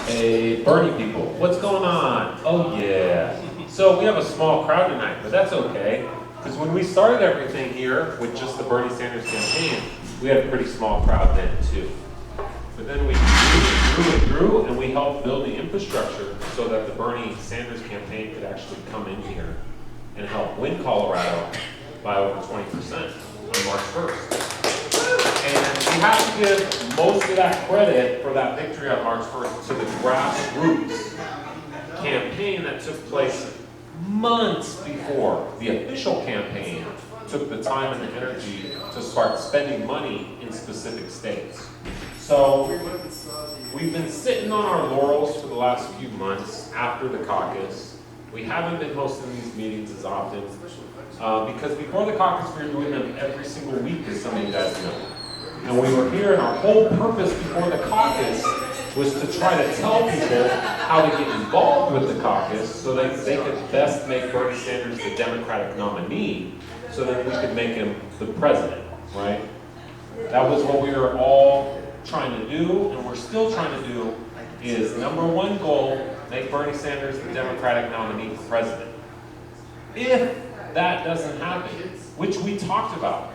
Hey, Bernie people, what's going on? Oh yeah. So we have a small crowd tonight, but that's okay. Because when we started everything here with just the Bernie Sanders campaign, we had a pretty small crowd then too. But then we grew, and we helped build the infrastructure so that the Bernie Sanders campaign could actually come in here and help win Colorado by over 20% on March 1st. And we have to give most of that credit for that victory on March 1st to the grassroots campaign that took place months before the official campaign took the time and the energy to start spending money in specific states. So we've been sitting on our laurels for the last few months after the caucus. We haven't been hosting these meetings as often because before the caucus we were doing them every single week, as some of you guys know. And we were here, and our whole purpose before the caucus was to try to tell people how to get involved with the caucus so that they could best make Bernie Sanders the Democratic nominee so that we could make him the president, right? That was what we were all trying to do, and we're still trying to do, is number one goal, make Bernie Sanders the Democratic nominee for president. If that doesn't happen, which we talked about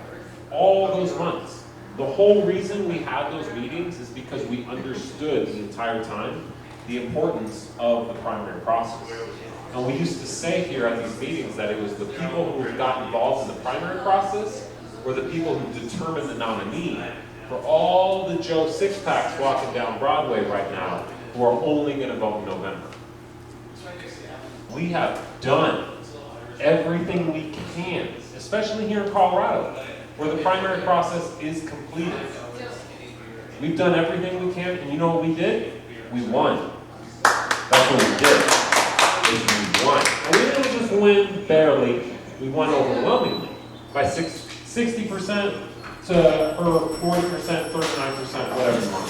all those months, the whole reason we had those meetings is because we understood the entire time the importance of the primary process. And we used to say here at these meetings that it was the people who got involved in the primary process were the people who determined the nominee for all the Joe Six-Packs walking down Broadway right now who are only going to vote in November. We have done everything we can, especially here in Colorado, where the primary process is completed. We've done everything we can, and you know what we did? We won. That's what we did, is we won. And we didn't just win barely, we won overwhelmingly by 60% to 40%, 39%, whatever you want.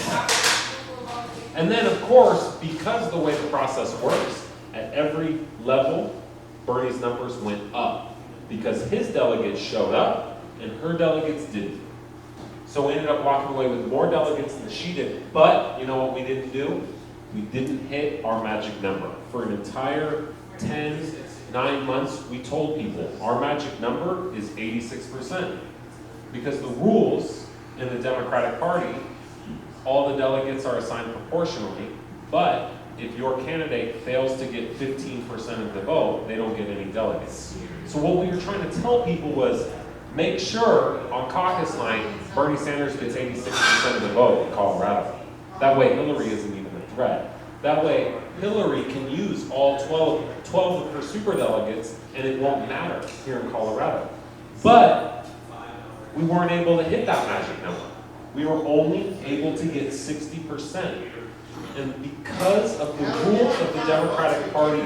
And then, of course, because the way the process works, at every level, Bernie's numbers went up because his delegates showed up and her delegates didn't. So we ended up walking away with more delegates than she did. But you know what we didn't do? We didn't hit our magic number. For an entire 9 months, we told people our magic number is 86%. Because the rules in the Democratic Party, all the delegates are assigned proportionally, but if your candidate fails to get 15% of the vote, they don't get any delegates. So what we were trying to tell people was, make sure on caucus night, Bernie Sanders gets 86% of the vote in Colorado. That way Hillary isn't even a threat. That way Hillary can use all 12 of her superdelegates and it won't matter here in Colorado. But we weren't able to hit that magic number. We were only able to get 60%. And because of the rules of the Democratic Party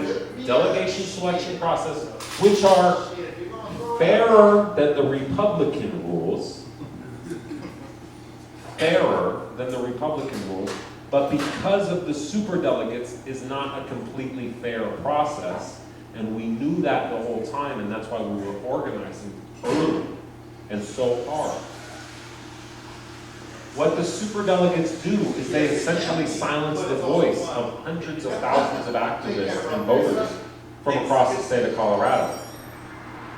delegation selection process, which are fairer than the Republican rules, but because of the superdelegates is not a completely fair process, and we knew that the whole time, and that's why we were organizing early and so hard. What the superdelegates do is they essentially silence the voice of hundreds of thousands of activists and voters from across the state of Colorado.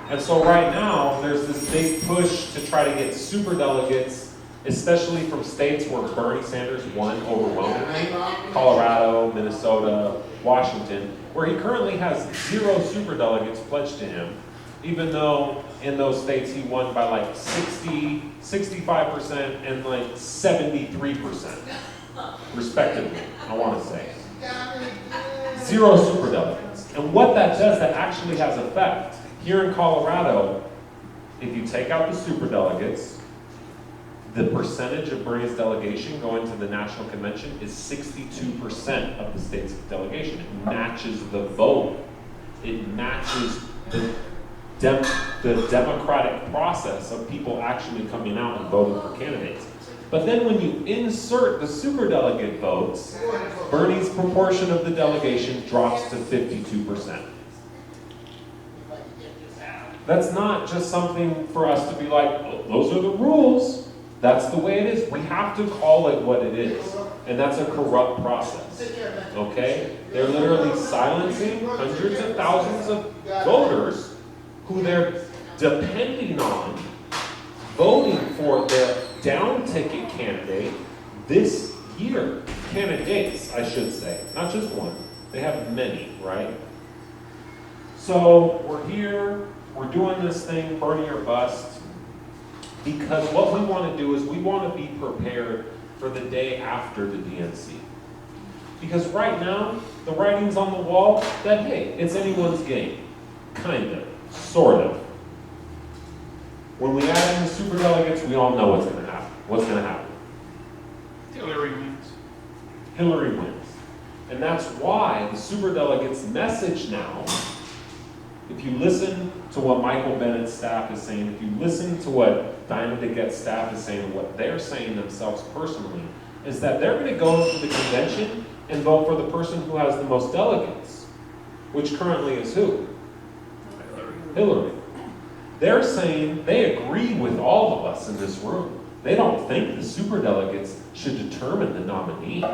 And so right now, there's this big push to try to get superdelegates, especially from states where Bernie Sanders won overwhelmingly, Colorado, Minnesota, Washington, where he currently has 0 superdelegates pledged to him, even though in those states he won by like 60, 65%, and like 73%, respectively, I want to say. 0 superdelegates. And what that does, that actually has effect. Here in Colorado, if you take out the superdelegates, the percentage of Bernie's delegation going to the national convention is 62% of the state's delegation. It matches the vote. It matches the democratic process of people actually coming out and voting for candidates. But then when you insert the superdelegate votes, Bernie's proportion of the delegation drops to 52%. That's not just something for us to be like, oh, those are the rules. That's the way it is. We have to call it what it is. And that's a corrupt process. Okay? They're literally silencing hundreds of thousands of voters who they're depending on voting for their down ticket candidate this year. Candidates, I should say. Not just one. They have many, right? So we're here, we're doing this thing, Bernir or bust, because what we want to do is we want to be prepared for the day after the DNC. Because right now, the writing's on the wall that, hey, it's anyone's game. Kind of. Sort of. When we add in the superdelegates, we all know what's going to happen. What's going to happen? Hillary wins. Hillary wins. And that's why the superdelegates' message now, if you listen to what Michael Bennett's staff is saying, if you listen to what Diana DeGette's staff is saying, and what they're saying themselves personally, is that they're going to go to the convention and vote for the person who has the most delegates, which currently is who? Hillary. They're saying they agree with all of us in this room. They don't think the superdelegates should determine the nominee.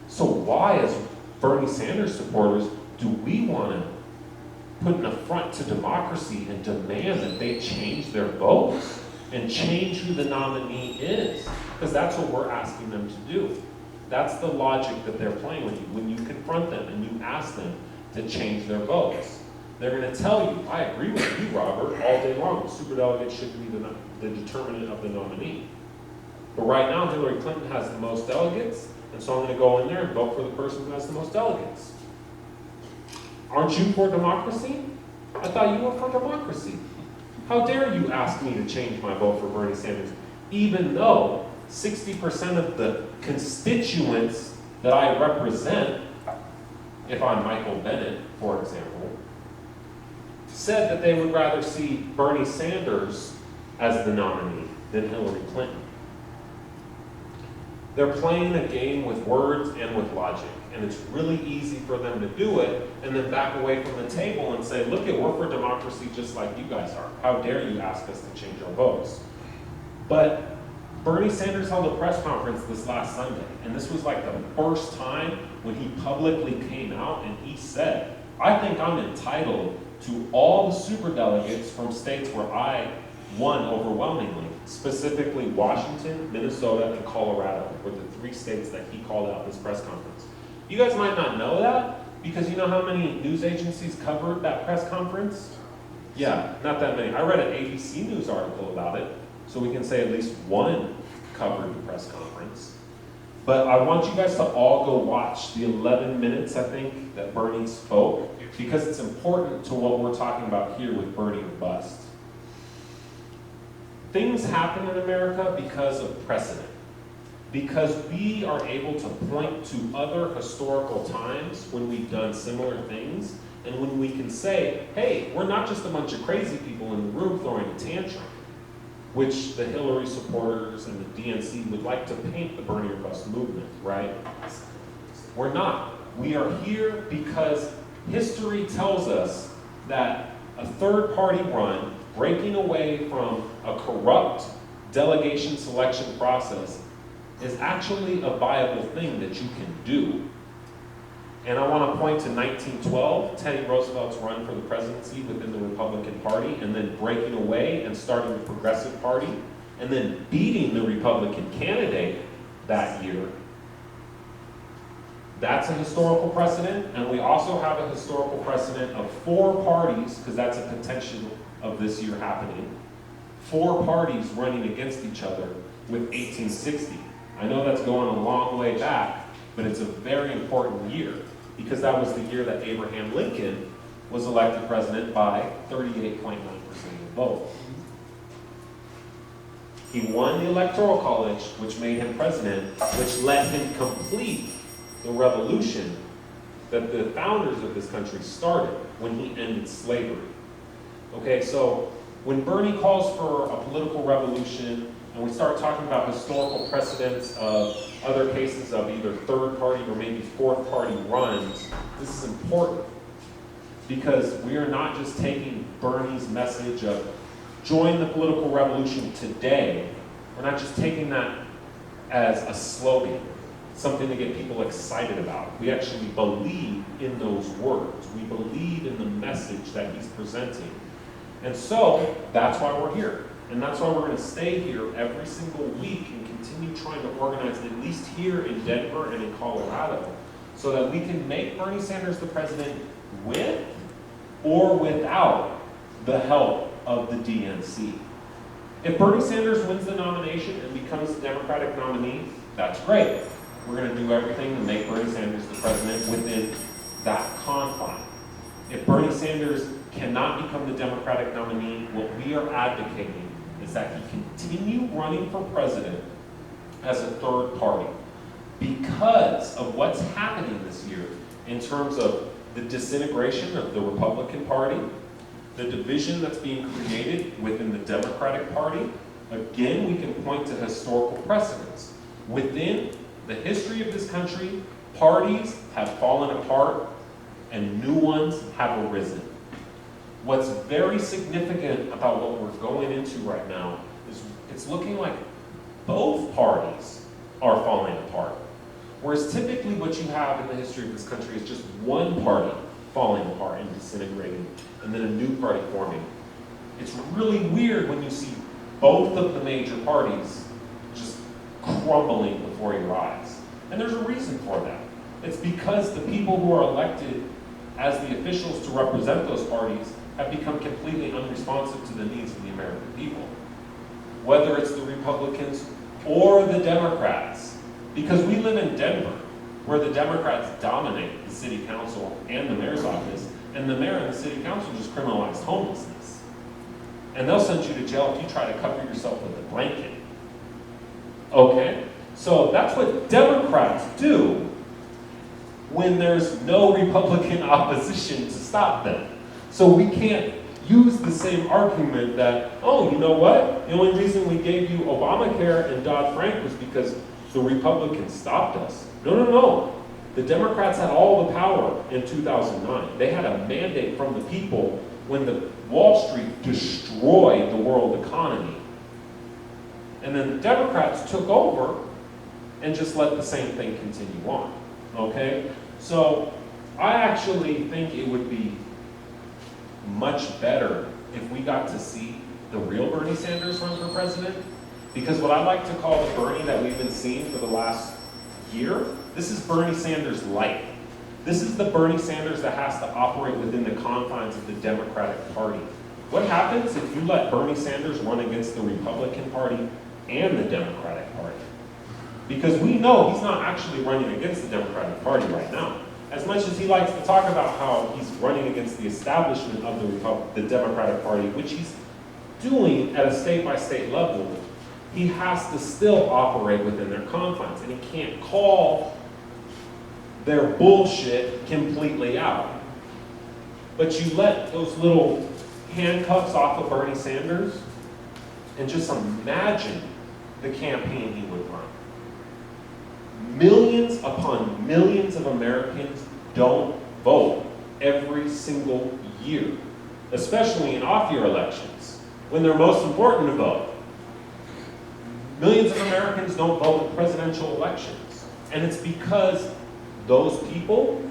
So why, as Bernie Sanders supporters, do we want to put an affront to democracy and demand that they change their votes and change who the nominee is? Because that's what we're asking them to do. That's the logic that they're playing with you. When you confront them and you ask them to change their votes, they're going to tell you, I agree with you, Robert, all day long. The superdelegate should be the determinant of the nominee. But right now, Hillary Clinton has the most delegates, and so I'm going to go in there and vote for the person who has the most delegates. Aren't you for democracy? I thought you were for democracy. How dare you ask me to change my vote for Bernie Sanders, even though 60% of the constituents that I represent, if I'm Michael Bennett, for example, said that they would rather see Bernie Sanders as the nominee than Hillary Clinton. They're playing a game with words and with logic, and it's really easy for them to do it and then back away from the table and say, look, we're for democracy just like you guys are. How dare you ask us to change our votes? But Bernie Sanders held a press conference this last Sunday, and this was like the first time when he publicly came out and he said, I think I'm entitled to all the superdelegates from states where I won overwhelmingly, specifically Washington, Minnesota, and Colorado were the 3 states that he called out this press conference. You guys might not know that, because you know how many news agencies covered that press conference? Yeah, not that many. I read an ABC News article about it, so we can say at least one covered the press conference. But I want you guys to all go watch the 11 minutes, I think, that Bernie spoke, because it's important to what we're talking about here with Bernie or bust. Things happen in America because of precedent. Because we are able to point to other historical times when we've done similar things, and when we can say, hey, we're not just a bunch of crazy people in the room throwing a tantrum, which the Hillary supporters and the DNC would like to paint the Bernie or bust movement, right? We're not. We are here because history tells us that a third-party run, breaking away from a corrupt delegation selection process, is actually a viable thing that you can do. And I want to point to 1912, Teddy Roosevelt's run for the presidency within the Republican Party, and then breaking away and starting the Progressive Party, and then beating the Republican candidate that year. That's a historical precedent, and we also have a historical precedent of 4 parties, because that's a potential of this year happening, 4 parties running against each other with 1860. I know that's going a long way back, but it's a very important year, because that was the year that Abraham Lincoln was elected president by 38.9% of the vote. He won the Electoral College, which made him president, which let him complete the revolution that the founders of this country started when he ended slavery. Okay, so when Bernie calls for a political revolution, and we start talking about historical precedents of other cases of either third-party or maybe fourth-party runs, this is important, because we are not just taking Bernie's message of join the political revolution today We're not just taking that as a slogan, something to get people excited about. We actually believe in those words. We believe in the message that he's presenting. And so that's why we're here. And that's why we're going to stay here every single week and continue trying to organize, at least here in Denver and in Colorado, so that we can make Bernie Sanders the president with or without the help of the DNC. If Bernie Sanders wins the nomination and becomes the Democratic nominee, that's great. We're going to do everything to make Bernie Sanders the president within that confine. If Bernie Sanders cannot become the Democratic nominee, what we are advocating is that he continue running for president as a third party because of what's happening this year in terms of the disintegration of the Republican Party, the division that's being created within the Democratic Party. Again, we can point to historical precedents. Within the history of this country, parties have fallen apart and new ones have arisen. What's very significant about what we're going into right now is it's looking like both parties are falling apart. Whereas typically what you have in the history of this country is just one party falling apart and disintegrating, and then a new party forming. It's really weird when you see both of the major parties just crumbling before your eyes. And there's a reason for that. It's because the people who are elected as the officials to represent those parties have become completely unresponsive to the needs of the American people. Whether it's the Republicans or the Democrats. Because we live in Denver, where the Democrats dominate the city council and the mayor's office, and the mayor and the city council just criminalized homelessness. And they'll send you to jail if you try to cover yourself with a blanket. Okay? So that's what Democrats do when there's no Republican opposition to stop them. So we can't use the same argument that, oh, you know what? The only reason we gave you Obamacare and Dodd-Frank was because the Republicans stopped us. No, no, no. The Democrats had all the power in 2009. They had a mandate from the people when the Wall Street destroyed the world economy. And then the Democrats took over and just let the same thing continue on. Okay? So I actually think it would be much better if we got to see the real Bernie Sanders run for president. Because what I like to call the Bernie that we've been seeing for the last year, this is Bernie Sanders light. This is the Bernie Sanders that has to operate within the confines of the Democratic Party. What happens if you let Bernie Sanders run against the Republican Party and the Democratic Party? Because we know he's not actually running against the Democratic Party right now. As much as he likes to talk about how he's running against the establishment of the Democratic Party, which he's doing at a state-by-state level, he has to still operate within their confines, and he can't call their bullshit completely out. But you let those little handcuffs off of Bernie Sanders, and just imagine the campaign he would run. Millions upon millions of Americans don't vote every single year, especially in off-year elections, when they're most important to vote. Millions of Americans don't vote in presidential elections. And it's because those people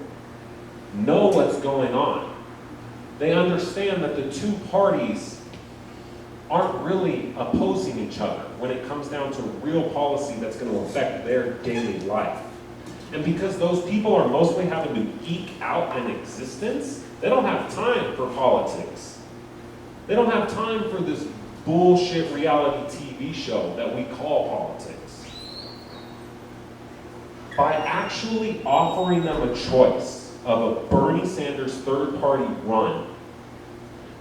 know what's going on. They understand that the two parties aren't really opposing each other when it comes down to real policy that's going to affect their daily life. And because those people are mostly having to eke out an existence, they don't have time for politics. They don't have time for this bullshit reality TV show that we call politics. By actually offering them a choice of a Bernie Sanders third party run,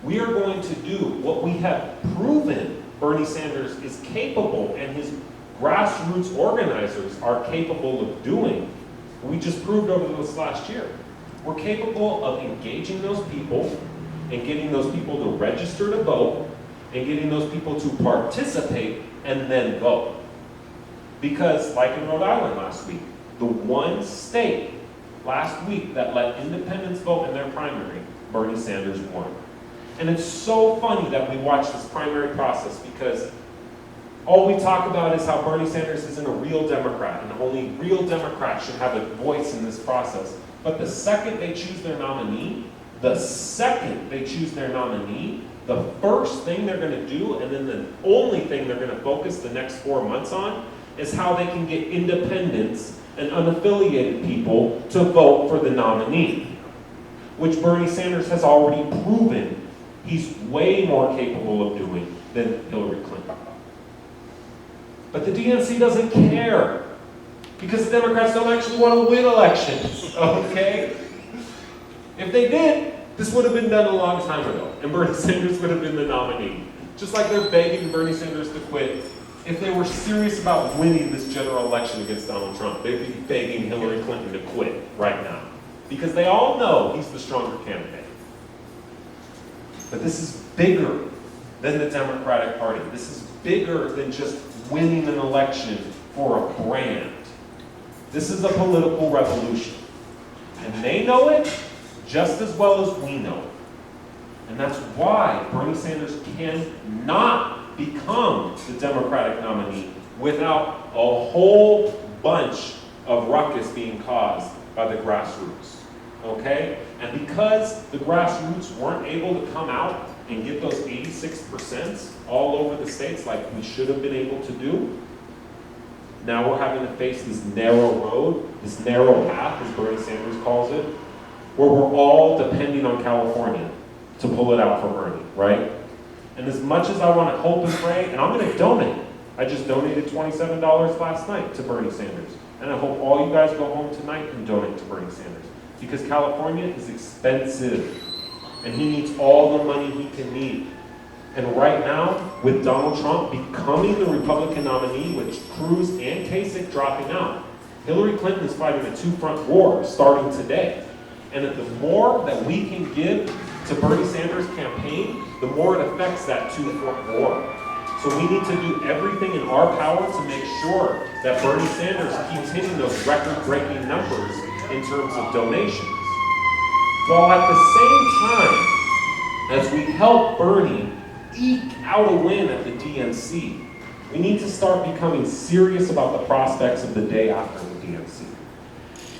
we are going to do what we have proven Bernie Sanders is capable and his grassroots organizers are capable of doing. We just proved over this last year. We're capable of engaging those people and getting those people to register to vote and getting those people to participate and then vote. Because, like in Rhode Island last week, the one state last week that let independents vote in their primary, Bernie Sanders won. And it's so funny that we watch this primary process because All we talk about is how Bernie Sanders isn't a real Democrat, and only real Democrats should have a voice in this process. But the second they choose their nominee, the first thing they're going to do, and then the only thing they're going to focus the next 4 months on, is how they can get independents and unaffiliated people to vote for the nominee, which Bernie Sanders has already proven he's way more capable of doing than Hillary Clinton. But the DNC doesn't care, because the Democrats don't actually want to win elections, okay? If they did, this would have been done a long time ago, and Bernie Sanders would have been the nominee. Just like they're begging Bernie Sanders to quit. If they were serious about winning this general election against Donald Trump, they'd be begging Hillary Clinton to quit right now. Because they all know he's the stronger candidate. But this is bigger than the Democratic Party. This is bigger than just winning an election for a brand. This is a political revolution. And they know it just as well as we know it. And that's why Bernie Sanders cannot become the Democratic nominee without a whole bunch of ruckus being caused by the grassroots, okay? And because the grassroots weren't able to come out and get those 86% all over the states like we should have been able to do, now we're having to face this narrow road, this narrow path, as Bernie Sanders calls it, where we're all depending on California to pull it out for Bernie, right? And as much as I want to hope and pray, and I'm going to donate. I just donated $27 last night to Bernie Sanders. And I hope all you guys go home tonight and donate to Bernie Sanders. Because California is expensive. And he needs all the money he can need. And right now, with Donald Trump becoming the Republican nominee, with Cruz and Kasich dropping out, Hillary Clinton is fighting a two-front war starting today. And the more that we can give to Bernie Sanders' campaign, the more it affects that two-front war. So we need to do everything in our power to make sure that Bernie Sanders keeps hitting those record-breaking numbers in terms of donations. While at the same time, as we help Bernie eke out a win at the DNC, we need to start becoming serious about the prospects of the day after the DNC.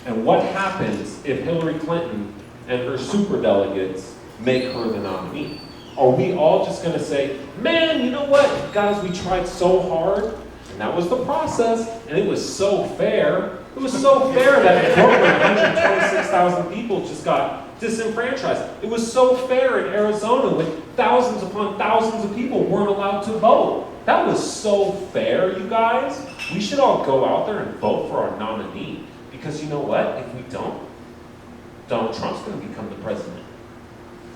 And what happens if Hillary Clinton and her superdelegates make her the nominee? Are we all just going to say, man, you know what, guys, we tried so hard, and that was the process, and it was so fair. It was so fair that in Portland, 126,000 people just got disenfranchised. It was so fair in Arizona when thousands upon thousands of people weren't allowed to vote. That was so fair, you guys. We should all go out there and vote for our nominee. Because you know what? If we don't, Donald Trump's going to become the president.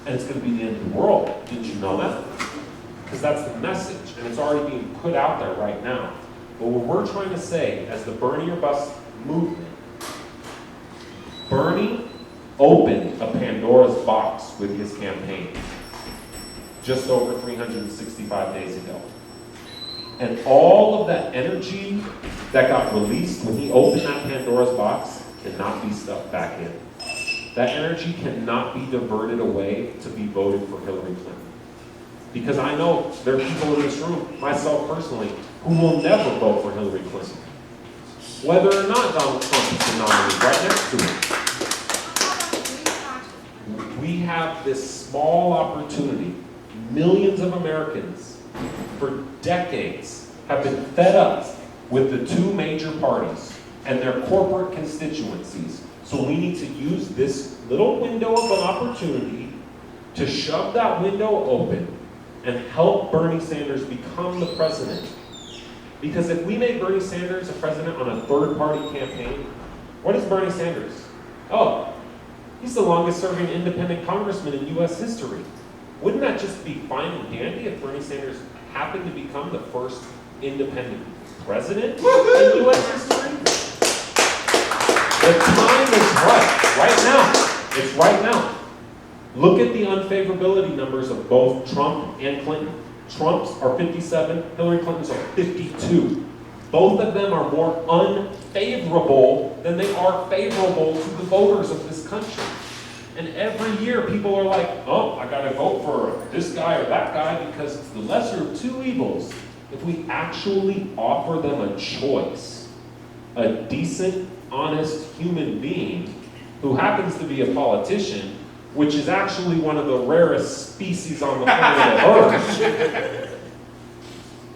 And it's going to be the end of the world. Didn't you know that? Because that's the message, and it's already being put out there right now. But what we're trying to say, as the Bernie or Bust movement, Bernie opened a Pandora's box with his campaign just over 365 days ago. And all of that energy that got released when he opened that Pandora's box cannot be stuffed back in. That energy cannot be diverted away to be voted for Hillary Clinton. Because I know there are people in this room, myself personally, who will never vote for Hillary Clinton. Whether or not Donald Trump is the nominee right next to him. We have this small opportunity. Millions of Americans, for decades, have been fed up with the two major parties and their corporate constituencies. So we need to use this little window of an opportunity to shove that window open and help Bernie Sanders become the president. Because if we made Bernie Sanders a president on a third-party campaign, what is Bernie Sanders? Oh, he's the longest-serving independent congressman in U.S. history. Wouldn't that just be fine and dandy if Bernie Sanders happened to become the first independent president in U.S. history? The time is right now. It's right now. Look at the unfavorability numbers of both Trump and Clinton. Trump's are 57, Hillary Clinton's are 52. Both of them are more unfavorable than they are favorable to the voters of this country. And every year people are like, oh, I gotta vote for this guy or that guy because it's the lesser of two evils. if we actually offer them a choice, a decent, honest human being who happens to be a politician, which is actually one of the rarest species on the planet Earth,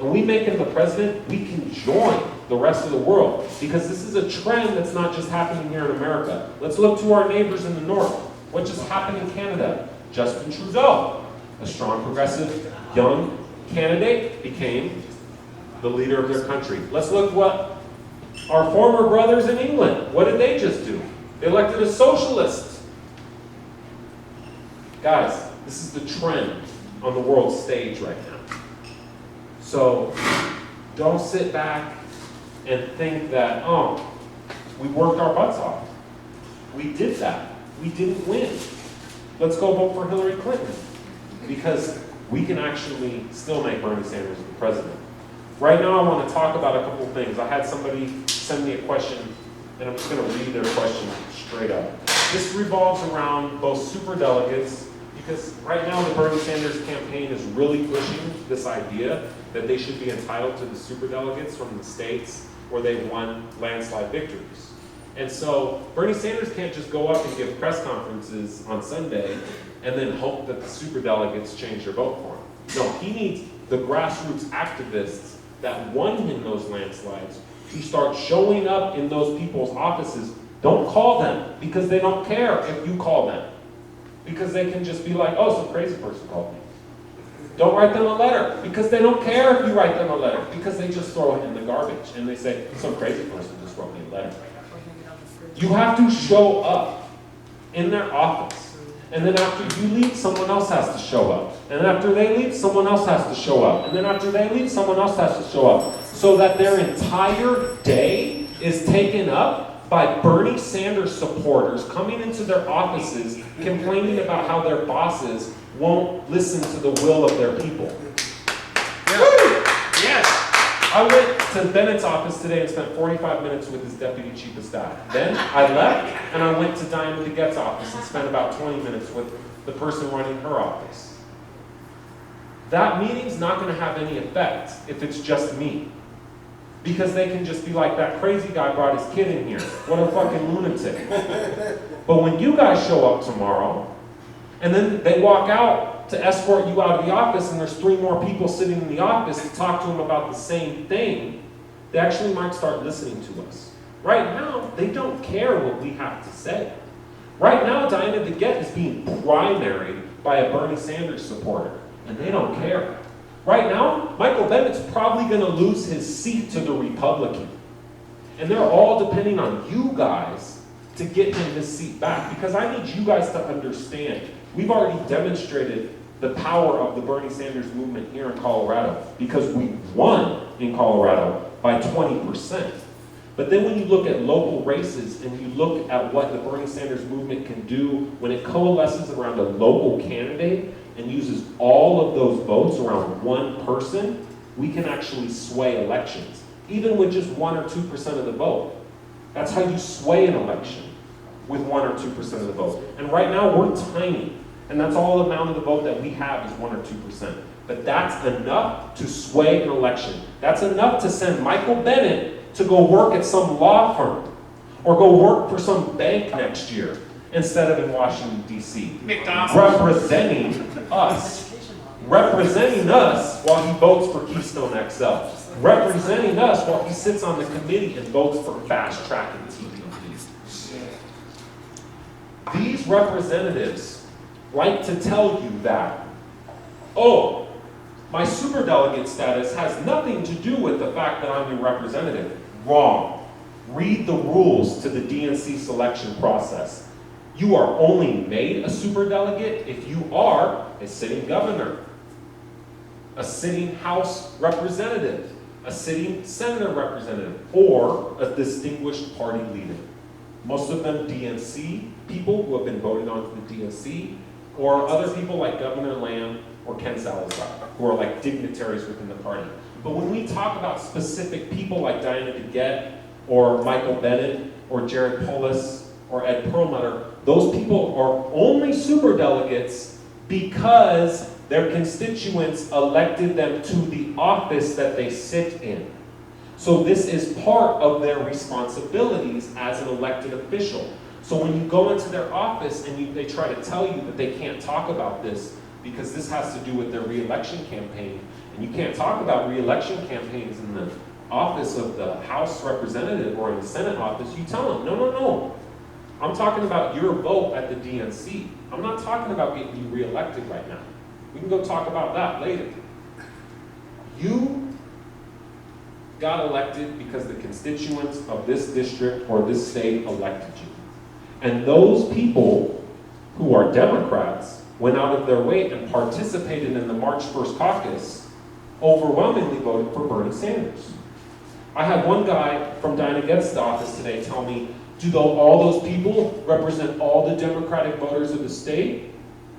and we make him the president, we can join the rest of the world. Because this is a trend that's not just happening here in America. Let's look to our neighbors in the north. What just happened in Canada? Justin Trudeau, a strong, progressive, young candidate, became the leader of their country. Let's look what our former brothers in England, what did they just do? They elected a socialist. Guys, this is the trend on the world stage right now. So don't sit back and think that, oh, we worked our butts off. We did that. We didn't win. Let's go vote for Hillary Clinton. Because we can actually still make Bernie Sanders the president. Right now I want to talk about a couple of things. I had somebody send me a question, and I'm just going to read their question straight up. This revolves around both superdelegates, because right now the Bernie Sanders campaign is really pushing this idea that they should be entitled to the superdelegates from the states where they've won landslide victories. And so Bernie Sanders can't just go up and give press conferences on Sunday and then hope that the superdelegates change their vote for him. No, he needs the grassroots activists that won him those landslides to start showing up in those people's offices. Don't call them, because they don't care if you call them. Because they can just be like, oh, some crazy person called me. Don't write them a letter, because they don't care if you write them a letter, because they just throw it in the garbage and they say, some crazy person just wrote me a letter. You have to show up in their office. And then after you leave, someone else has to show up. And after they leave, someone else has to show up. And then after they leave, someone else has to show up. So that their entire day is taken up by Bernie Sanders supporters coming into their offices complaining about how their bosses won't listen to the will of their people. Yeah. Yes. I went to Bennett's office today and spent 45 minutes with his deputy chief of staff. Then I left and I went to Diana DeGette's office and spent about 20 minutes with the person running her office. That meeting's not going to have any effect if it's just me. Because they can just be like, that crazy guy brought his kid in here. What a fucking lunatic. But when you guys show up tomorrow, and then they walk out to escort you out of the office, and there's 3 more people sitting in the office to talk to them about the same thing, they actually might start listening to us. Right now, they don't care what we have to say. Right now, Diana DeGette is being primaried by a Bernie Sanders supporter, and they don't care. Right now, Michael Bennett's probably going to lose his seat to the Republican. And they're all depending on you guys to get him his seat back, because I need you guys to understand. We've already demonstrated the power of the Bernie Sanders movement here in Colorado, because we won in Colorado by 20%. But then when you look at local races and you look at what the Bernie Sanders movement can do when it coalesces around a local candidate and uses all of those votes around one person, we can actually sway elections, even with just 1 or 2% of the vote. That's how you sway an election, with 1 or 2% of the vote. And right now we're tiny, and that's all the amount of the vote that we have is 1 or 2%. But that's enough to sway an election. That's enough to send Michael Bennett to go work at some law firm, or go work for some bank next year, instead of in Washington, D.C. McDonald's. Representing us while he votes for Keystone XL. Representing us while he sits on the committee and votes for fast tracking TPP. These representatives like to tell you that, oh, my superdelegate status has nothing to do with the fact that I'm your representative. Wrong. Read the rules to the DNC selection process. You are only made a superdelegate if you are a sitting governor, a sitting House representative, a sitting senator representative, or a distinguished party leader. Most of them DNC people who have been voted on to the DNC, or other people like Governor Lamb or Ken Salazar, who are like dignitaries within the party. But when we talk about specific people like Diana DeGette, or Michael Bennett, or Jared Polis, or Ed Perlmutter, those people are only superdelegates because Their constituents elected them to the office that they sit in. So this is part of their responsibilities as an elected official. So when you go into their office and they try to tell you that they can't talk about this because this has to do with their re-election campaign, and you can't talk about re-election campaigns in the office of the House representative or in the Senate office, you tell them, no, no, no. I'm talking about your vote at the DNC. I'm not talking about getting you re-elected right now. We can go talk about that later. You got elected because the constituents of this district or this state elected you. And those people who are Democrats went out of their way and participated in the March 1st caucus, overwhelmingly voted for Bernie Sanders. I had one guy from Diana Getz' office today tell me, do all those people represent all the Democratic voters of the state?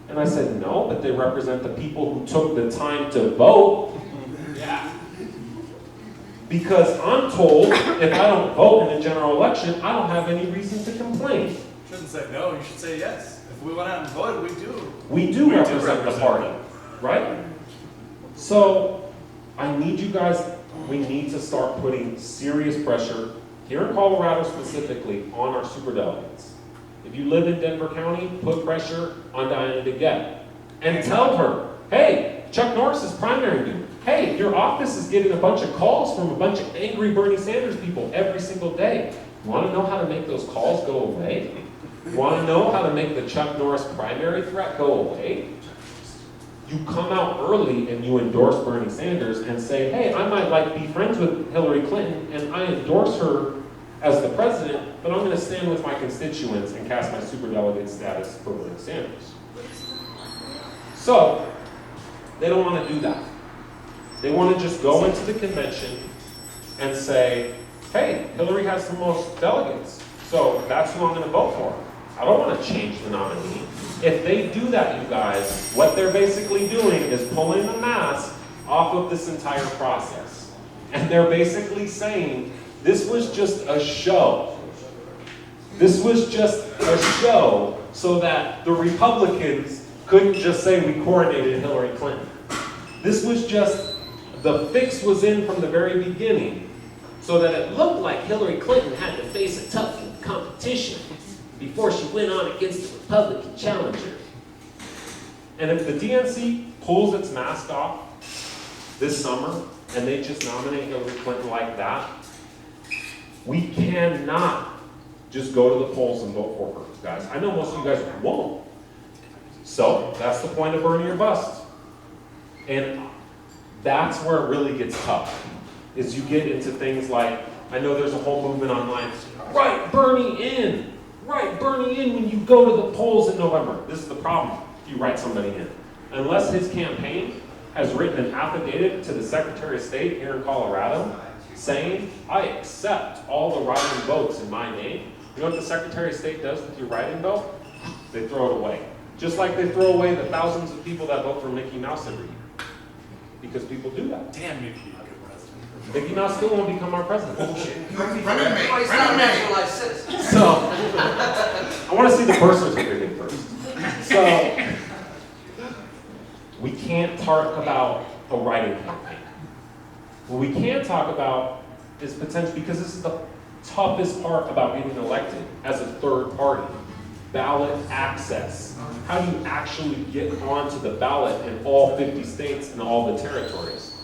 And I said, no, but they represent the people who took the time to vote. Yeah. Because I'm told if I don't vote in a general election, I don't have any reason to complain. You shouldn't say no, you should say yes. If we went out and voted, we do. We do represent the party, right? So I need you guys, we need to start putting serious pressure, here in Colorado specifically, on our superdelegates. If you live in Denver County, put pressure on Diana DeGette. And tell her, hey, Chuck Norris is primarying you. Hey, your office is getting a bunch of calls from a bunch of angry Bernie Sanders people every single day. You want to know how to make those calls go away? You want to know how to make the Chuck Norris primary threat go away? You come out early and you endorse Bernie Sanders and say, hey, I might like be friends with Hillary Clinton and I endorse her as the president, but I'm going to stand with my constituents and cast my superdelegate status for Bernie Sanders. So, they don't want to do that. They want to just go into the convention and say, hey, Hillary has the most delegates, so that's who I'm going to vote for. I don't want to change the nominee. If they do that, you guys, what they're basically doing is pulling the mask off of this entire process. And they're basically saying, this was just a show. This was just a show so that the Republicans couldn't just say we coronated Hillary Clinton. This was just, the fix was in from the very beginning so that it looked like Hillary Clinton had to face a tough competition before she went on against the Republican challenger. And if the DNC pulls its mask off this summer and they just nominate Hillary Clinton like that, we cannot just go to the polls and vote for her, guys. I know most of you guys won't. So that's the point of Bernir bust. And that's where it really gets tough, is you get into things like, I know there's a whole movement online, write Bernie in when you go to the polls in November. This is the problem if you write somebody in. Unless his campaign has written an affidavit to the Secretary of State here in Colorado saying, I accept all the write-in votes in my name. You know what the Secretary of State does with your write-in vote? They throw it away. Just like they throw away the thousands of people that vote for Mickey Mouse every year. Because people do that. Damn, you'd be a good president. Mickey Mouse still won't become our president. He's not a naturalized citizen. So, I want to see the birth certificate first. So, we can't talk about a write-in campaign. What we can talk about is potential, because this is the toughest part about getting elected as a third party. Ballot access. How do you actually get onto the ballot in all 50 states and all the territories?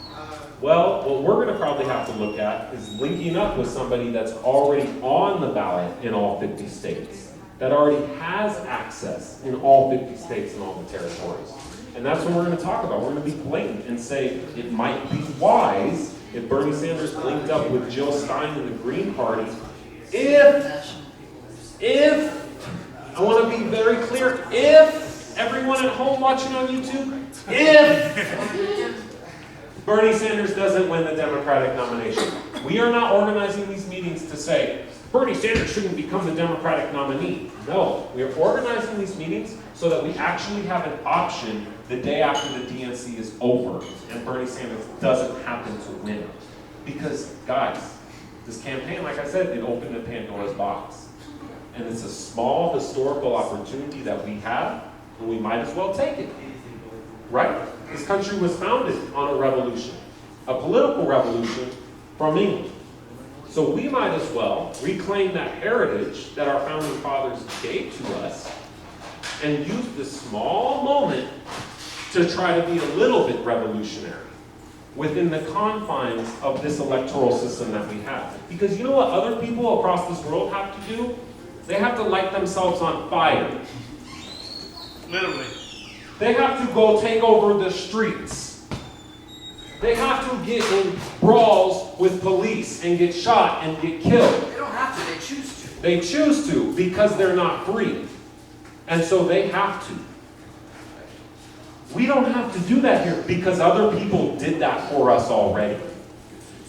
Well, what we're going to probably have to look at is linking up with somebody that's already on the ballot in all 50 states, that already has access in all 50 states and all the territories. And that's what we're going to talk about. We're going to be blatant and say it might be wise if Bernie Sanders linked up with Jill Stein and the Green Party, if, I want to be very clear, if everyone at home watching on YouTube, if Bernie Sanders doesn't win the Democratic nomination. We are not organizing these meetings to say, Bernie Sanders shouldn't become the Democratic nominee. No, we are organizing these meetings so that we actually have an option the day after the DNC is over and Bernie Sanders doesn't happen to win. Because, guys, this campaign, like I said, it opened a Pandora's box. And it's a small historical opportunity that we have, and we might as well take it. Right? This country was founded on a revolution, a political revolution from England. So we might as well reclaim that heritage that our founding fathers gave to us and use this small moment to try to be a little bit revolutionary within the confines of this electoral system that we have. Because you know what other people across this world have to do? They have to light themselves on fire. Literally. They have to go take over the streets. They have to get in brawls with police and get shot and get killed. They don't have to, they choose to. They choose to because they're not free. And so they have to. We don't have to do that here because other people did that for us already.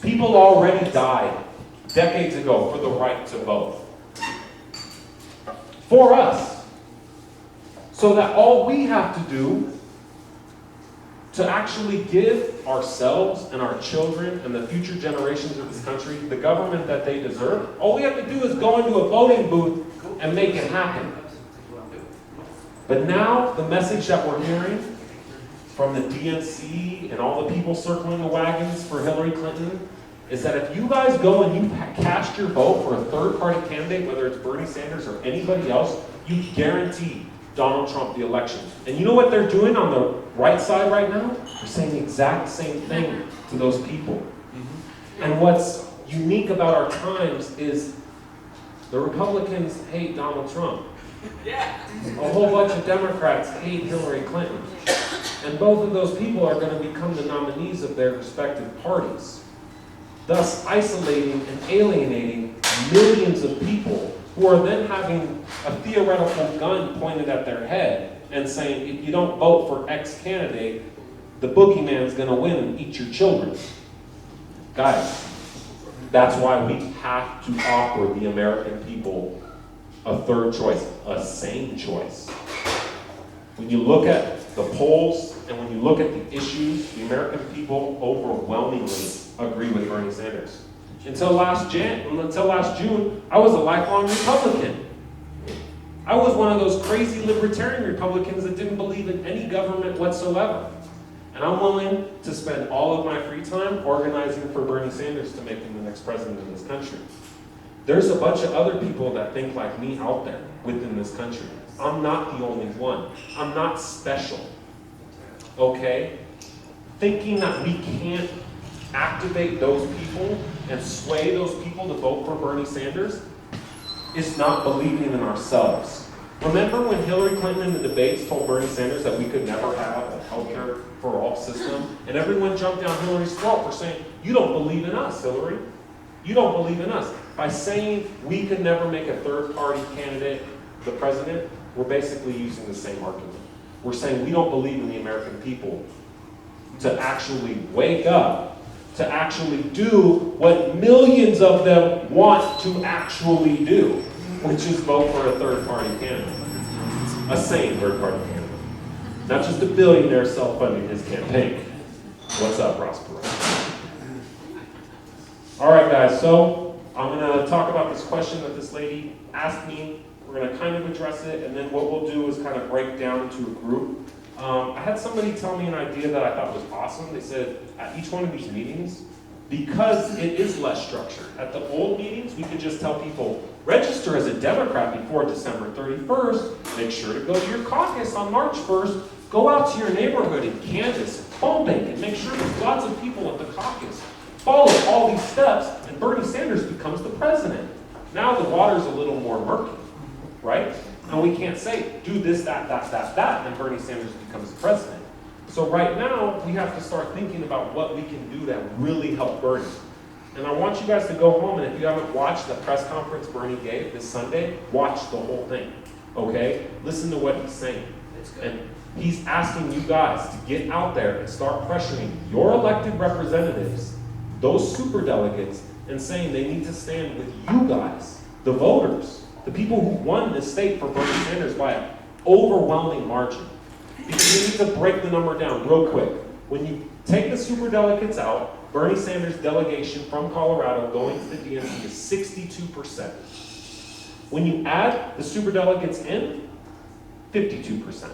People already died decades ago for the right to vote. For us. So that all we have to do to actually give ourselves and our children and the future generations of this country the government that they deserve, all we have to do is go into a voting booth and make it happen. But now the message that we're hearing from the DNC and all the people circling the wagons for Hillary Clinton is that if you guys go and you cast your vote for a third-party candidate, whether it's Bernie Sanders or anybody else, you guarantee Donald Trump the election. And you know what they're doing on the right side right now? They're saying the exact same thing to those people. And what's unique about our times is the Republicans hate Donald Trump. Yeah. A whole bunch of Democrats hate Hillary Clinton. And both of those people are going to become the nominees of their respective parties, thus isolating and alienating millions of people who are then having a theoretical gun pointed at their head and saying, if you don't vote for X candidate, the boogeyman's going to win and eat your children. Guys, that's why we have to offer the American people a third choice, a sane choice. When you look at the polls and when you look at the issues, the American people overwhelmingly agree with Bernie Sanders. Until last June, I was a lifelong Republican. I was one of those crazy libertarian Republicans that didn't believe in any government whatsoever. And I'm willing to spend all of my free time organizing for Bernie Sanders to make him the next president of this country. There's a bunch of other people that think like me out there within this country. I'm not the only one. I'm not special. Okay? Thinking that we can't activate those people and sway those people to vote for Bernie Sanders is not believing in ourselves. Remember when Hillary Clinton in the debates told Bernie Sanders that we could never have a healthcare for all system? And everyone jumped down Hillary's throat for saying, you don't believe in us, Hillary. You don't believe in us. By saying we could never make a third-party candidate the president, we're basically using the same argument. We're saying we don't believe in the American people to actually wake up, to actually do what millions of them want to actually do, which is vote for a third-party candidate. A sane third-party candidate. Not just a billionaire self-funding his campaign. What's up, Prospero? All right, guys, so I'm going to talk about this question that this lady asked me. We're going to kind of address it, and then what we'll do is kind of break down into a group. I had somebody tell me an idea that I thought was awesome. They said at each one of these meetings, because it is less structured, at the old meetings, we could just tell people, register as a Democrat before December 31st, make sure to go to your caucus on March 1st, go out to your neighborhood and canvass, phone bank, and make sure there's lots of people at the caucus. Follow all these steps, and Bernie Sanders becomes the president. Now the water's a little more murky, right? And we can't say, do this, that, and Bernie Sanders becomes the president. So right now, we have to start thinking about what we can do that really help Bernie. And I want you guys to go home, and if you haven't watched the press conference Bernie gave this Sunday, watch the whole thing, okay? Listen to what he's saying. And he's asking you guys to get out there and start pressuring your elected representatives, those superdelegates, and saying they need to stand with you guys, the voters, the people who won this state for Bernie Sanders by an overwhelming margin. Because you need to break the number down real quick. When you take the superdelegates out, Bernie Sanders' delegation from Colorado going to the DNC is 62%. When you add the superdelegates in, 52%.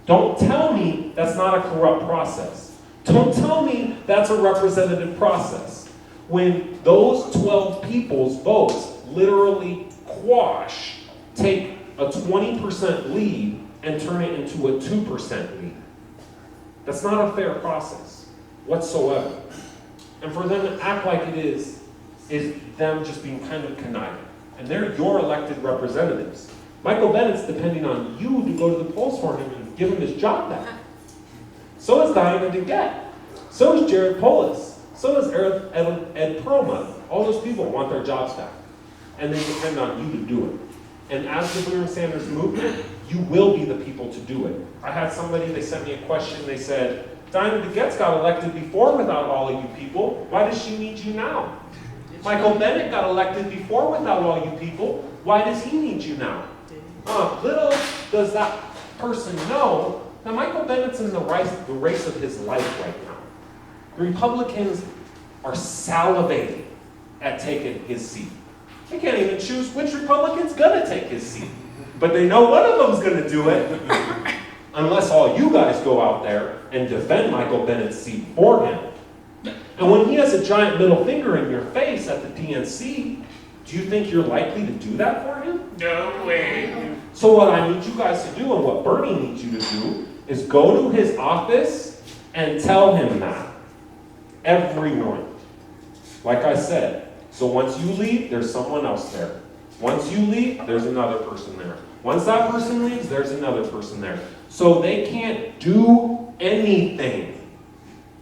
Don't tell me that's not a corrupt process. Don't tell me that's a representative process. When those 12 people's votes literally quash, take a 20% lead and turn it into a 2% lead. That's not a fair process whatsoever. And for them to act like it is them just being kind of conniving. And they're your elected representatives. Michael Bennett's depending on you to go to the polls for him and give him his job back. So is Diana DeGette. So is Jared Polis. So is Ed Perlmutter. All those people want their jobs back. And they depend on you to do it. And as the Bernir Sanders movement, you will be the people to do it. I had somebody, they sent me a question, they said, Diana DeGette's got elected before without all of you people. Why does she need you now? Michael Bennett got elected before without all you people. Why does he need you now? Little does that person know that Michael Bennett's in the race of his life right now. The Republicans are salivating at taking his seat. They can't even choose which Republican's gonna take his seat. But they know one of them's gonna do it. Unless all you guys go out there and defend Michael Bennett's seat for him. And when he has a giant middle finger in your face at the DNC, do you think you're likely to do that for him? No way. So what I need you guys to do, and what Bernie needs you to do, is go to his office and tell him that. Everyone. Like I said, so once you leave, there's someone else there. Once you leave, there's another person there. Once that person leaves, there's another person there. So they can't do anything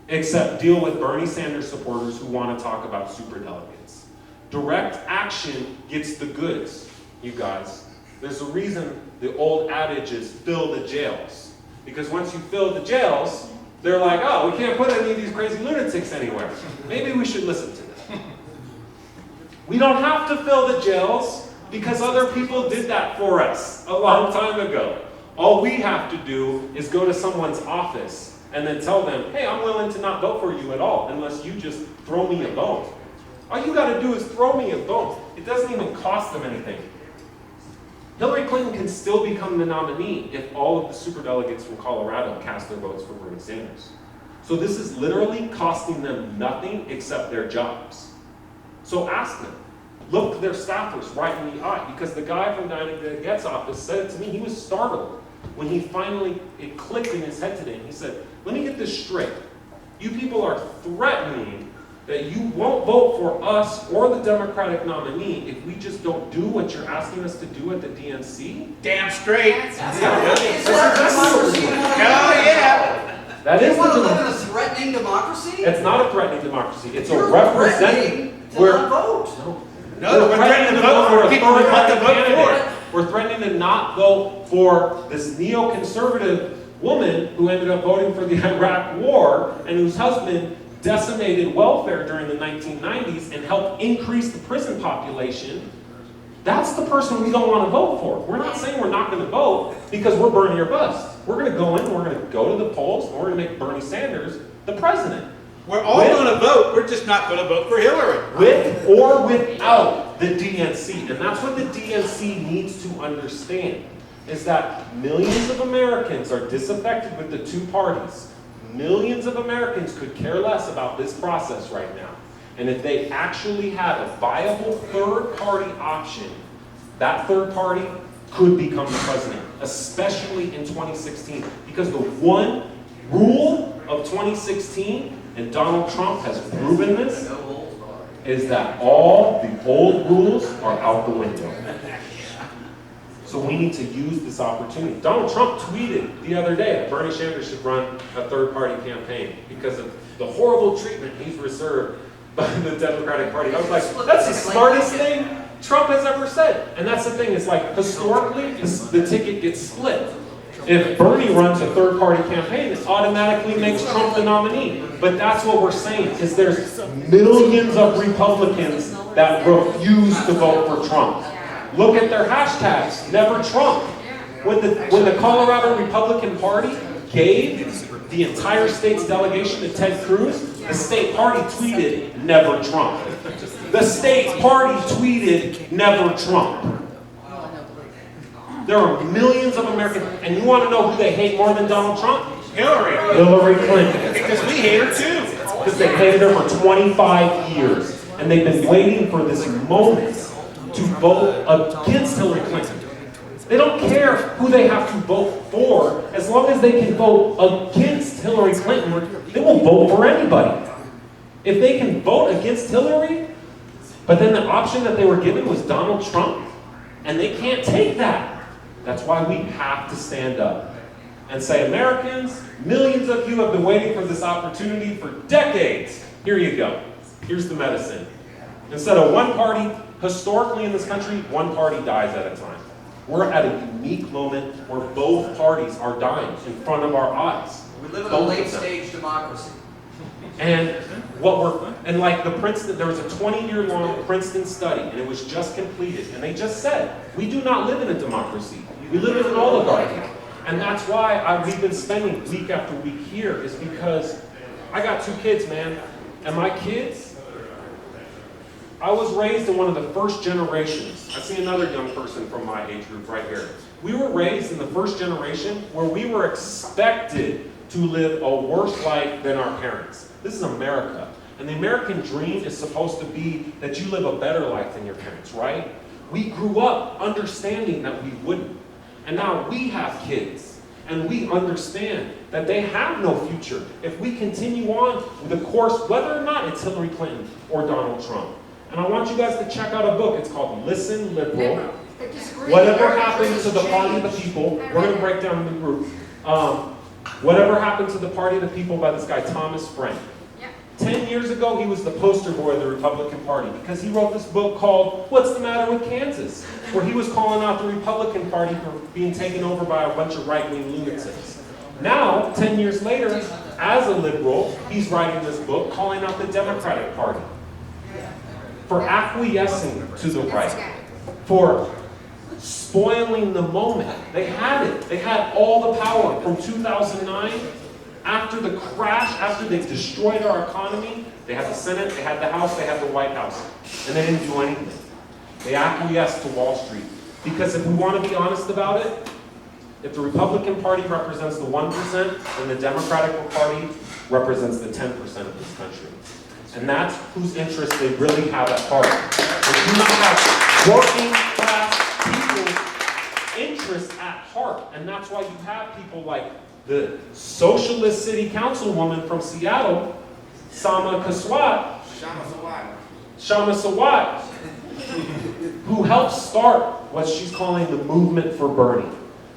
except deal with Bernie Sanders supporters who want to talk about superdelegates. Direct action gets the goods, you guys. There's a reason the old adage is fill the jails. Because once you fill the jails, they're like, oh, we can't put any of these crazy lunatics anywhere. Maybe we should listen to them. We don't have to fill the jails because other people did that for us a long time ago. All we have to do is go to someone's office and then tell them, hey, I'm willing to not vote for you at all unless you just throw me a bone. All you gotta do is throw me a bone. It doesn't even cost them anything. Hillary Clinton can still become the nominee if all of the superdelegates from Colorado cast their votes for Bernie Sanders. So this is literally costing them nothing except their jobs. So ask them. Look their staffers right in the eye, because the guy from Diana DeGette's office said it to me. He was startled when he finally, it clicked in his head today. And he said, let me get this straight. You people are threatening that you won't vote for us or the Democratic nominee if we just don't do what you're asking us to do at the DNC? Damn straight. Is that democracy? Hell yeah. That is You want to the live in a democracy. threatening democracy? It's not a threatening democracy. It's You're a representing. threatening to not vote. No, we're threatening to vote for people we want to vote for. We're threatening to not vote for this neoconservative woman who ended up voting for the Iraq War and whose husband decimated welfare during the 1990s and helped increase the prison population. That's the person we don't want to vote for. We're not saying we're not going to vote because we're Bernie or bust. We're going to go in, we're going to go to the polls, and we're going to make Bernie Sanders the president. We're all going to vote. We're just not going to vote for Hillary. With or without the DNC. And that's what the DNC needs to understand, is that millions of Americans are disaffected with the two parties. Millions of Americans could care less about this process right now. And if they actually had a viable third-party option, that third party could become the president, especially in 2016. Because the one rule of 2016, and Donald Trump has proven this, is that all the old rules are out the window. So we need to use this opportunity. Donald Trump tweeted the other day that Bernie Sanders should run a third-party campaign because of the horrible treatment he's reserved by the Democratic Party. I was like, that's the smartest thing Trump has ever said. And that's the thing, it's like, historically, the ticket gets split. If Bernie runs a third-party campaign, it automatically makes Trump the nominee. But that's what we're saying, is there's millions of Republicans that refuse to vote for Trump. Look at their hashtags, never Trump. When the Colorado Republican Party gave the entire state's delegation to Ted Cruz, the state party tweeted, never Trump. The state party tweeted, never Trump. There are millions of Americans, and you want to know who they hate more than Donald Trump? Hillary. Hillary Clinton. Because we hate her too. Because they hated her for 25 years. And they've been waiting for this moment to vote against Hillary Clinton. They don't care who they have to vote for. As long as they can vote against Hillary Clinton, they will vote for anybody. If they can vote against Hillary, but then the option that they were given was Donald Trump, and they can't take that. That's why we have to stand up and say, Americans, millions of you have been waiting for this opportunity for decades. Here you go. Here's the medicine. Instead of one party, historically in this country, one party dies at a time. We're at a unique moment where both parties are dying in front of our eyes. We live in a Both of late them. stage democracy. And like the Princeton, there was a 20-year-long Princeton study, and it was just completed, and they just said, we do not live in a democracy. We live in an oligarchy. And that's why we've been spending week after week here, is because I got 2 kids, man, and my kids, I was raised in one of the first generations. I see another young person from my age group right here. We were raised in the first generation where we were expected to live a worse life than our parents. This is America. And the American dream is supposed to be that you live a better life than your parents, right? We grew up understanding that we wouldn't. And now we have kids. And we understand that they have no future if we continue on with the course, whether or not it's Hillary Clinton or Donald Trump. And I want you guys to check out a book. It's called Listen Liberal. Whatever happened to the party of the people, we're going to break down the group. Whatever happened to the party of the people by this guy, Thomas Frank. 10 years ago, he was the poster boy of the Republican Party because he wrote this book called What's the Matter with Kansas? Where he was calling out the Republican Party for being taken over by a bunch of right-wing lunatics. Now, 10 years later, as a liberal, he's writing this book calling out the Democratic Party for acquiescing to the right, for spoiling the moment. They had it. They had all the power from 2009. After the crash, after they destroyed our economy, they had the Senate, they had the House, they had the White House, and they didn't do anything. They acquiesced to Wall Street. Because if we want to be honest about it, if the Republican Party represents the 1%, then the Democratic Party represents the 10% of this country. And that's whose interests they really have at heart. They do not have working class people's interests at heart. And that's why you have people like the socialist city councilwoman from Seattle, Shama Sawat, who helped start what she's calling the movement for Bernie,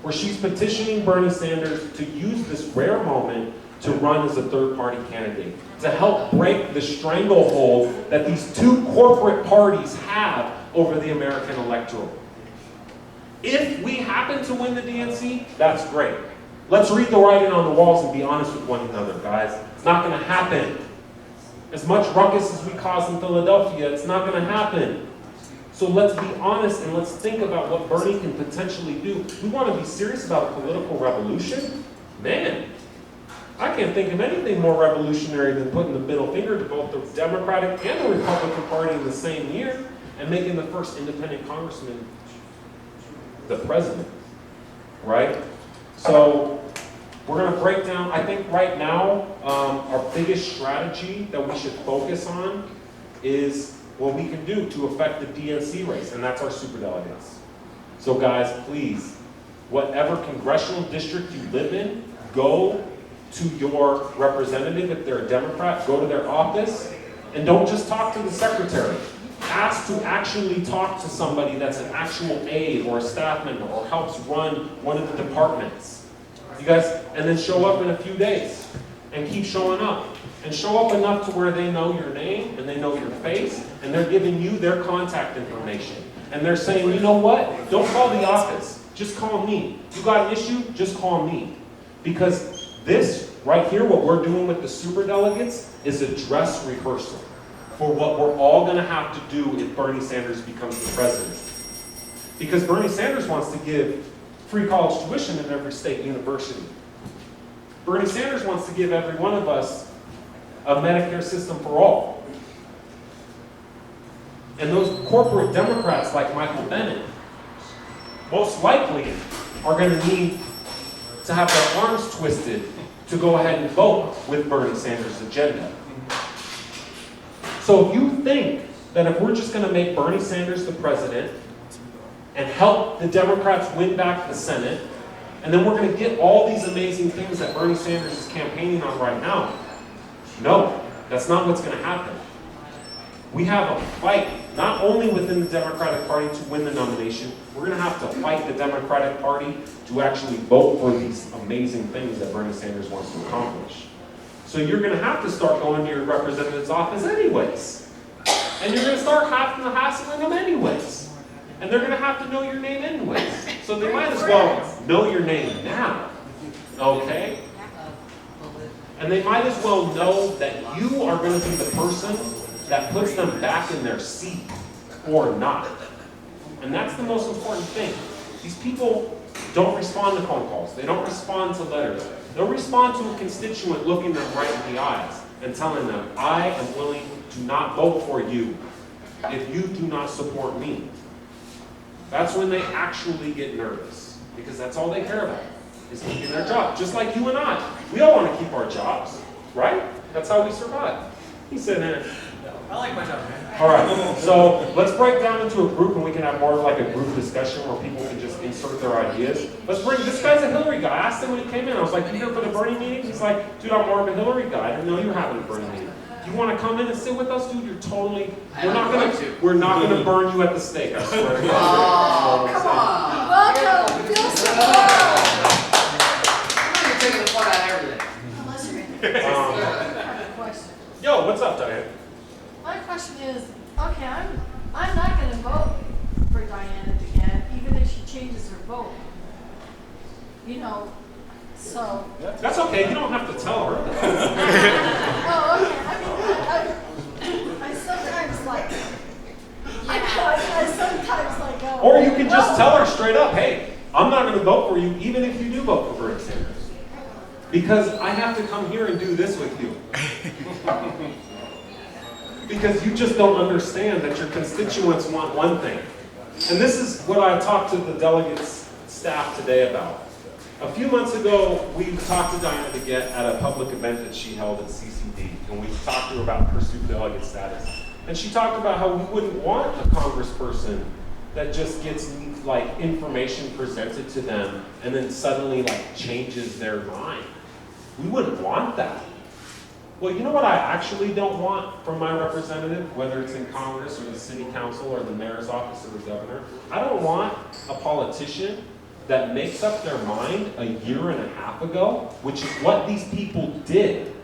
where she's petitioning Bernie Sanders to use this rare moment to run as a third-party candidate, to help break the stranglehold that these 2 corporate parties have over the American electorate. If we happen to win the DNC, that's great. Let's read the writing on the walls and be honest with one another, guys. It's not going to happen. As much ruckus as we caused in Philadelphia, it's not going to happen. So let's be honest and let's think about what Bernie can potentially do. We want to be serious about a political revolution? Man, I can't think of anything more revolutionary than putting the middle finger to both the Democratic and the Republican Party in the same year and making the first independent congressman the president, right? So we're going to break down, I think right now, our biggest strategy that we should focus on is what we can do to affect the DNC race, and that's our superdelegates. So guys, please, whatever congressional district you live in, go to your representative. If they're a Democrat, go to their office, and don't just talk to the secretary. Ask to actually talk to somebody that's an actual aide or a staff member or helps run one of the departments. You guys, and then show up in a few days and keep showing up. And show up enough to where they know your name and they know your face and they're giving you their contact information. And they're saying, you know what? Don't call the office. Just call me. You got an issue? Just call me. Because this right here, what we're doing with the superdelegates is a dress rehearsal for what we're all going to have to do if Bernie Sanders becomes the president. Because Bernie Sanders wants to give free college tuition in every state university. Bernie Sanders wants to give every one of us a Medicare system for all. And those corporate Democrats like Michael Bennet, most likely are going to need to have their arms twisted to go ahead and vote with Bernie Sanders' agenda. So if you think that if we're just going to make Bernie Sanders the president and help the Democrats win back the Senate, and then we're going to get all these amazing things that Bernie Sanders is campaigning on right now, no, that's not what's going to happen. We have a fight, not only within the Democratic Party to win the nomination, we're going to have to fight the Democratic Party to actually vote for these amazing things that Bernie Sanders wants to accomplish. So you're going to have to start going to your representative's office anyways. And you're going to start having to hassling them anyways. And they're going to have to know your name anyways. So they might as well know your name now. Okay? And they might as well know that you are going to be the person that puts them back in their seat or not. And that's the most important thing. These people don't respond to phone calls. They don't respond to letters. They'll respond to a constituent looking them right in the eyes and telling them, I am willing to not vote for you if you do not support me. That's when they actually get nervous, because that's all they care about, is keeping their job. Just like you and I. We all want to keep our jobs, right? That's how we survive. He said, I like my job, man. all right, so let's break down into a group and we can have more like a group discussion where people can just insert their ideas. Let's bring, this guy's a Hillary guy. I asked him when he came in, I was like, you here for the Bernie meeting? He's like, dude, I'm more of a Hillary guy. I didn't know you were having a Bernie meeting. You want to come in and sit with us, dude? You're totally, we're not gonna burn you at the stake, I swear to God. Oh, come on. Welcome, feel You're taking the fun out of everything. Unless you're in. I have a question. Yo, what's up, Diane? My question is, okay, I'm not gonna vote for Diana again, even if she changes her vote. You know, so. That's okay, you don't have to tell her that. Oh, okay, I mean, I sometimes like, I sometimes like, oh. Or you can just tell her straight up, hey, I'm not gonna vote for you even if you do vote for Bernie Sanders. Because I have to come here and do this with you. Because you just don't understand that your constituents want one thing. And this is what I talked to the delegates staff today about. A few months ago, we talked to Diana DeGette at a public event that she held at CCD, and we talked to her about her superdelegate status. And she talked about how we wouldn't want a congressperson that just gets like information presented to them and then suddenly like changes their mind. We wouldn't want that. Well, you know what I actually don't want from my representative, whether it's in Congress or the city council or the mayor's office or the governor? I don't want a politician that makes up their mind a year and a half ago, which is what these people did.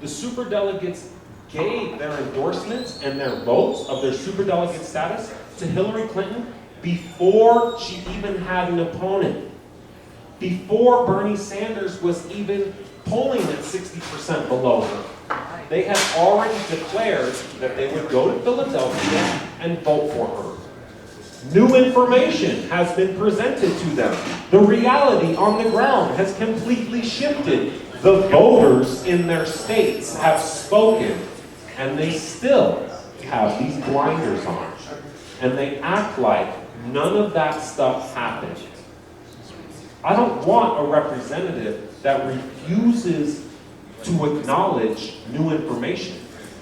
The superdelegates gave their endorsements and their votes of their superdelegate status to Hillary Clinton before she even had an opponent. Before Bernie Sanders was even polling at 60% below her. They had already declared that they would go to Philadelphia and vote for her. New information has been presented to them. The reality on the ground has completely shifted. The voters in their states have spoken, and they still have these blinders on. And they act like none of that stuff happened. I don't want a representative that refuses to acknowledge new information.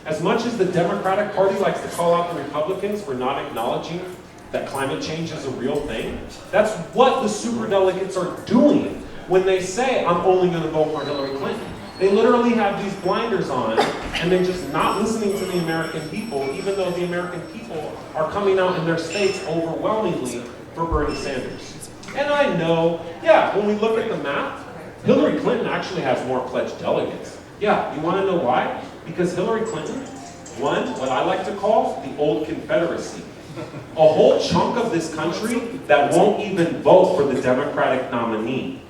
As much as the Democratic Party likes to call out the Republicans for not acknowledging that climate change is a real thing, that's what the superdelegates are doing when they say, I'm only going to vote for Hillary Clinton. They literally have these blinders on, and they're just not listening to the American people, even though the American people are coming out in their states overwhelmingly for Bernie Sanders. And I know, yeah, when we look at the map, Hillary Clinton actually has more pledged delegates. Yeah, you want to know why? Because Hillary Clinton won what I like to call the old Confederacy. A whole chunk of this country that won't even vote for the Democratic nominee.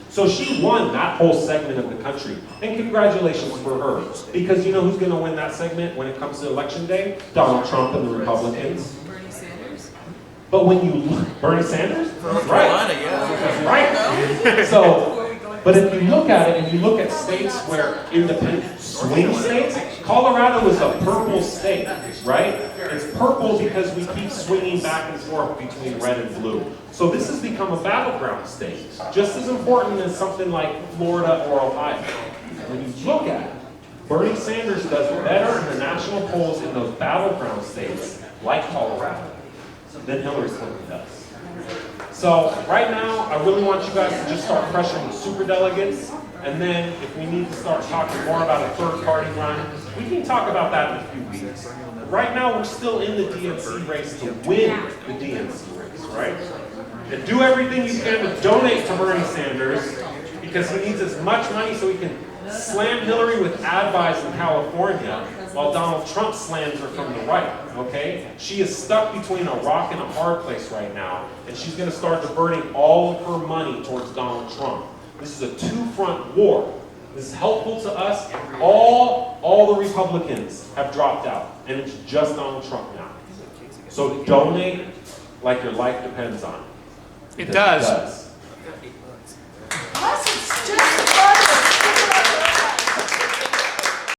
So she won that whole segment of the country. And congratulations for her. Because you know who's going to win that segment when it comes to election day? Donald Trump and the Republicans. Bernie Sanders? But when you look, Bernie Sanders? North Right. Carolina, yeah. Right. So, But if you look at it, and you look at states where independent swing states, Colorado is a purple state, right? It's purple because we keep swinging back and forth between red and blue. So this has become a battleground state, just as important as something like Florida or Ohio. When you look at it, Bernie Sanders does better in the national polls in those battleground states, like Colorado, than Hillary Clinton does. So right now, I really want you guys to just start pressuring the superdelegates, and then if we need to start talking more about a third-party run, we can talk about that in a few weeks. Right now, we're still in the DNC race to win the DNC race, right? And do everything you can to donate to Bernie Sanders, because he needs as much money so he can slam Hillary with ad buys in California, while Donald Trump slams her from the right, okay? She is stuck between a rock and a hard place right now, and she's gonna start diverting all of her money towards Donald Trump. This is a two-front war. This is helpful to us. All the Republicans have dropped out, and it's just Donald Trump now. So donate like your life depends on it. It does. It does. Plus,